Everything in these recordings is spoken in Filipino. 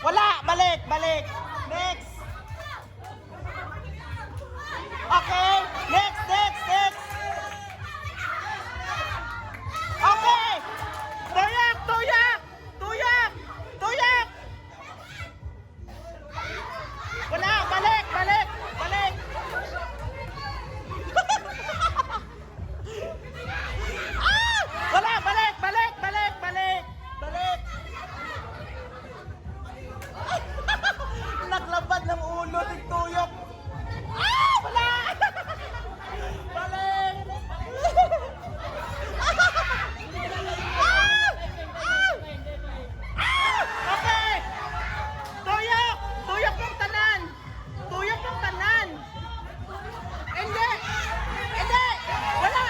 Wala! Balik! Balik! Next! Okay! Next! Next! Next! Okay! Tuyak! Tuyak! Tuyak! Tuyak! Wala! Balik! Balik! Balik! Ah! Wala! Balik! Balik! Balik! Balik! Balik! Naglabad ng ulo ng tuyok. Ah! Wala! Balik! Okay! Tuyok! Tuyok ng tanan! Tuyok ng tanan! Hindi! Hindi! Wala!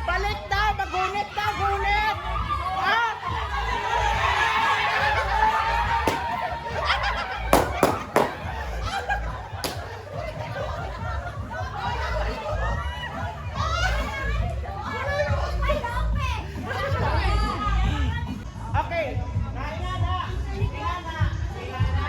Balik daw! Magunit daw! Gunit! Ah! Okay. Kaya na. Kaya na. Kaya na.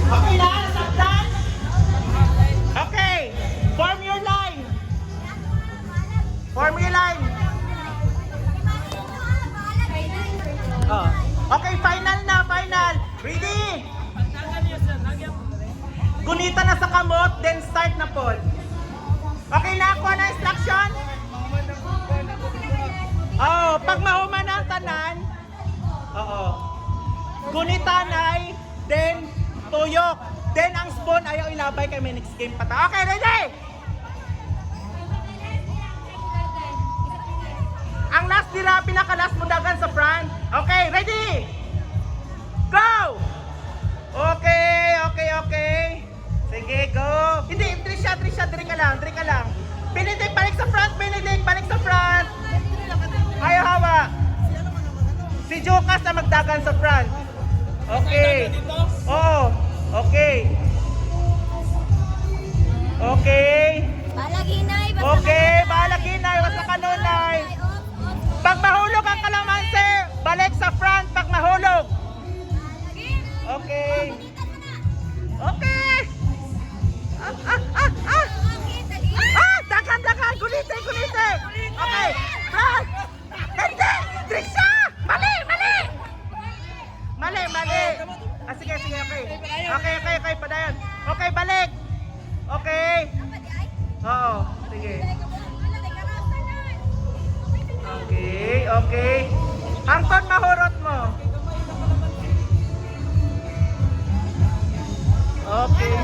Okay na? Nasaktan? Okay. Form your line. Form your line. Oh. Okay, final na, final. Ready? Gunita na sa kamot, then start na po. Okay na ako na instruction? Oh, pag mahuman ang tanan, oo. Gunita na, then tuyok. Then ang spoon ayaw ilabay kay may next game pa ta. Okay, ready? Ang last nila, pinaka-last mo dagan sa front. Okay, ready? Go! Okay, okay, okay. Sige, go. Hindi, Trisha, diri ka lang. Benedict, balik sa front, Benedict, balik sa front. Ayaw hawa. Si Jokas na magdagan sa front. Okay. Oo, okay. Okay. Okay, balaginay, basta kanunay. Pag mahulog ang kalamansi, balik sa front pag mahulog. Okay. Okay. Dagan, gulite. Okay, front. Hindi, Trisha! Mali. Sige, okay. Okay, padayon. Okay, balik. Okay. Oo, sige. Okay. Hangtod mahurot mo. Okay.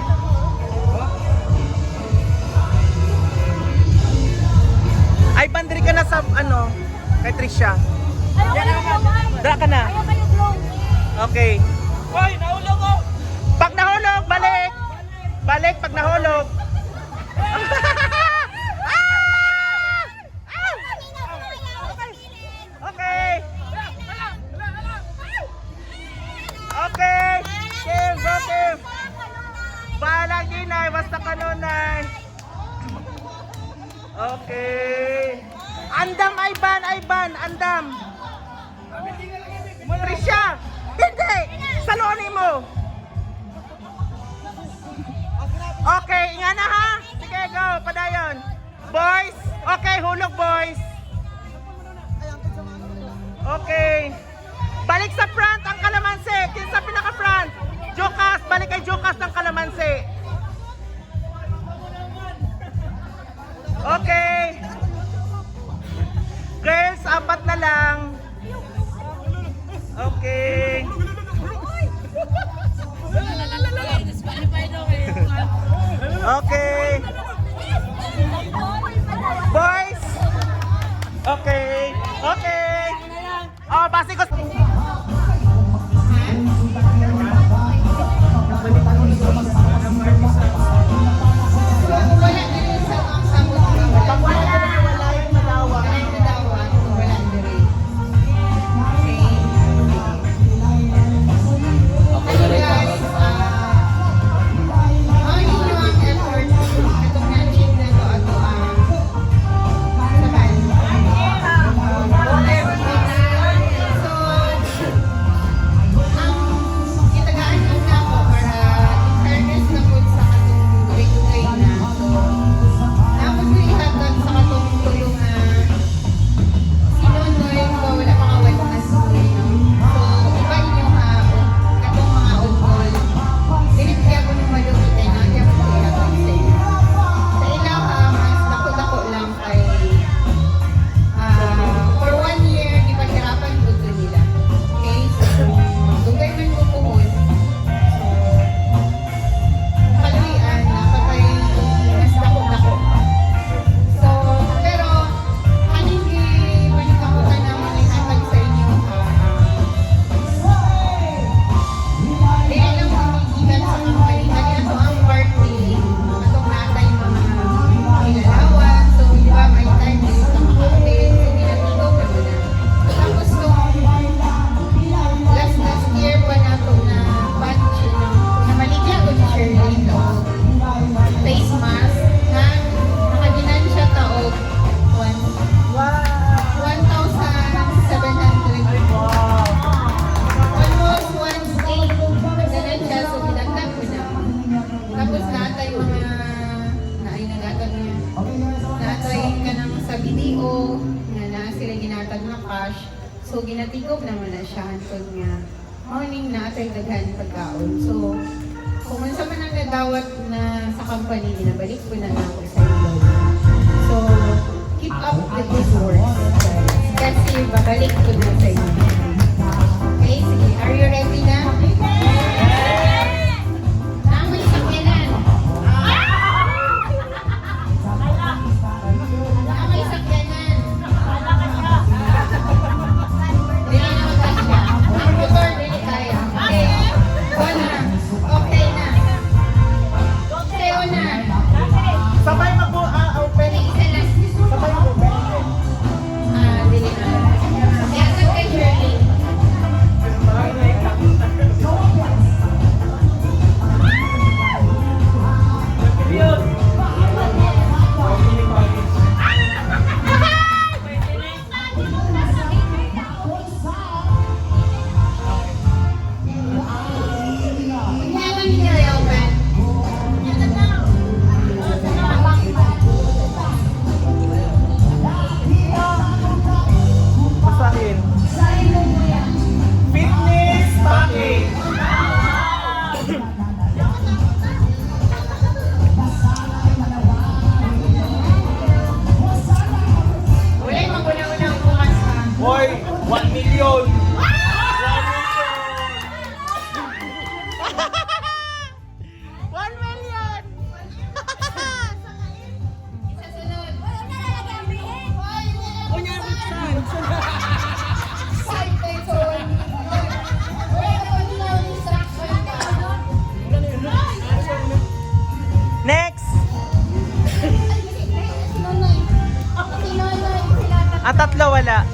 Ay, bandri ka na sa ano, kay Trisha. Dra ka na. Okay. Hoy, nahulog ko. Pag nahulog, balik. Balik pag nahulog. Okay. Okay. Game, go game. Balang ginay, basta kanunay. Okay. Andam, Ivan, andam. Trisha, hindi. Saloni mo. Okay, nga na ha. Sige, go, padayon. Boys, okay, hulog boys. Okay. Balik sa front ang kalamansi. Kinsa pinaka-front? Jokas, balik kay Jokas ng kalamansi. Okay. Girls, 4 na lang. Okay. Okay. Boys. Okay. Okay. Oh, basi ko. cash. So ginatigom naman na siya hantod nga morning na atay daghan pagkaon. So kung unsa man ang nadawat na sa company, ginabalik ko na ako sa inyo. So keep up the good work. Kasi babalik ko na sa inyo. Okay, sige. Are you ready na? Namoy sakyanan. Namoy sakyanan. Dili na magkasya. Ang motor, dili kaya. Okay. Go na. Okay na. Okay, na. Sabay mag-open. Isa lang. Sabay mag-open. Dili na. Yasag kay Shirley. Yaman niya open. Basahin. Fitness package. Wala yung maguna-unang bukas ha. Hoy, 1 million. 1 million. Isa sunod. Side person. Wala ko nila instruction ka. Next. Sinonoy. Sinonoy. Ang tatlo wala.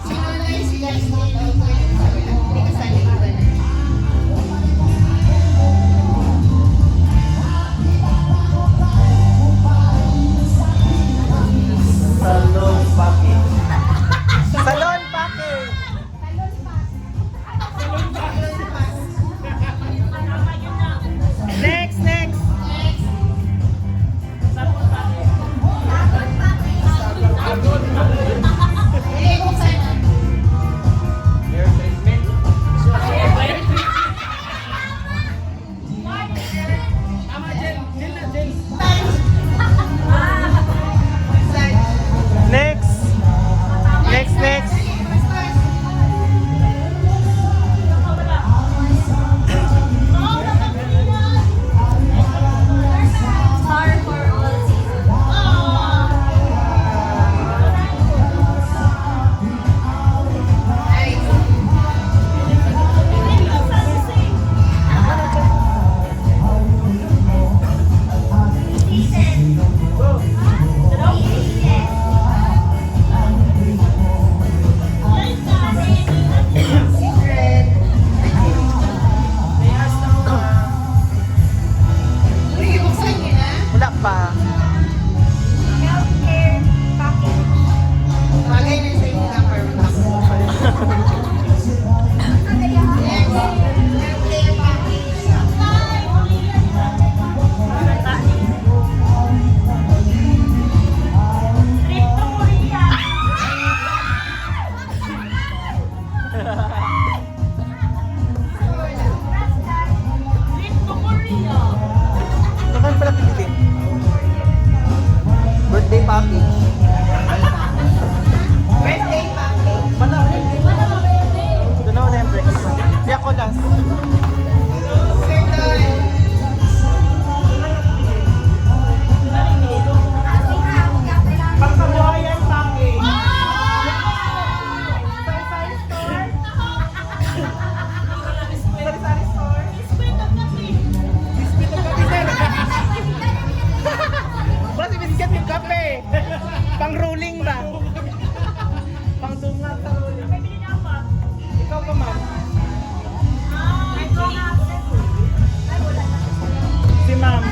Sinonoy sila sinonoy. Hindi kasali iba na. Salon package. Salon package. Next, next. Hindi ko sana. Hair treatment. Next. Next, next. Wala pa. Bagay na sa inyo ng purpose. Next, healthcare package. Nakan pala pipitin. Birthday package. Birthday package. Doon ako na yung breakfast. Di ako last. Sir Don. Pagkabuhayan package. Sari-sari store. Sari-sari store. Biscuit of kape, sir. Basta biscuit yung kape. Pang rolling ba? Pang dungat sa rolling. Ikaw pa, ma'am. Si ma'am.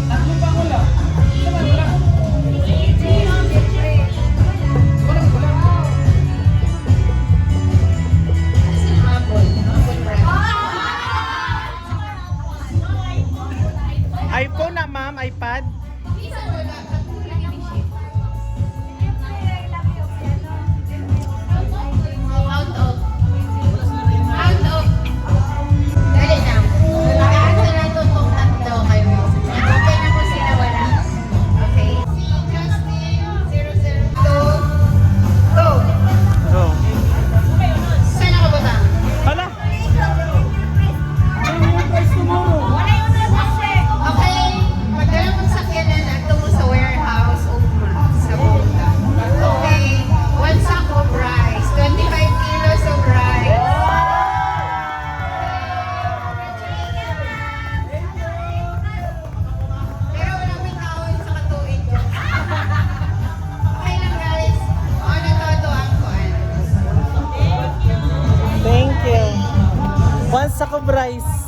Tatlo pa wala. Wala. iPhone na, ma'am, iPad. Asa ko, Bryce?